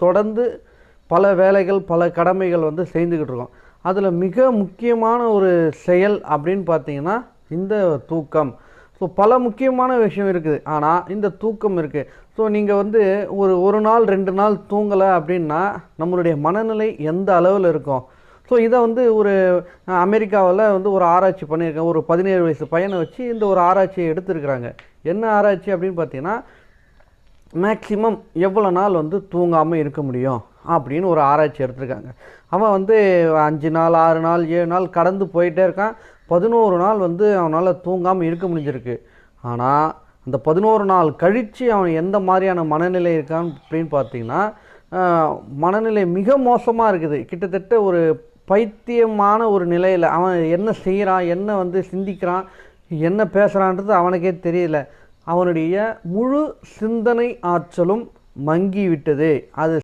தொடர்ந்து பல வேலைகள் பல கடமைகள் வந்து செய்துக்கிட்டு இருக்கோம். அதில் மிக முக்கியமான ஒரு செயல் அப்படின்னு பார்த்தீங்கன்னா இந்த தூக்கம். ஸோ பல முக்கியமான விஷயம் இருக்குது, ஆனால் இந்த தூக்கம் இருக்குது. ஸோ நீங்கள் வந்து ஒரு நாள் 2 நாள் தூங்கலை அப்படின்னா நம்மளுடைய மனநிலை எந்த அளவில் இருக்கும்? ஸோ இதை வந்து அமெரிக்காவில் வந்து ஒரு ஆராய்ச்சி பண்ணியிருக்கேன். ஒரு 17 வயசு பையனை வச்சு இந்த ஒரு ஆராய்ச்சியை எடுத்திருக்கிறாங்க. என்ன ஆராய்ச்சி அப்படின்னு பார்த்தீங்கன்னா, மேக்சிமம் எவ்வளோ நாள் வந்து தூங்காமல் இருக்க முடியும் அப்படின்னு ஒரு ஆராய்ச்சி எடுத்திருக்காங்க. அவன் வந்து 5 நாள் 6 நாள் 7 நாள் கடந்து போயிட்டே இருக்கான். 11 நாள் வந்து அவனால் தூங்காமல் இருக்க முடிஞ்சிருக்கு. ஆனால் அந்த 11 நாள் கழித்து அவன் எந்த மாதிரியான மனநிலை இருக்கான் அப்படின்னு பார்த்தீங்கன்னா, மனநிலை மிக மோசமாக இருக்குது. கிட்டத்தட்ட ஒரு பைத்தியமான ஒரு நிலையில் அவன் என்ன செய்கிறான், என்ன வந்து சிந்திக்கிறான், என்ன பேசுகிறான்றது அவனுக்கே தெரியல. அவனுடைய முழு சிந்தனை ஆற்றலும் மங்கி விட்டது. அது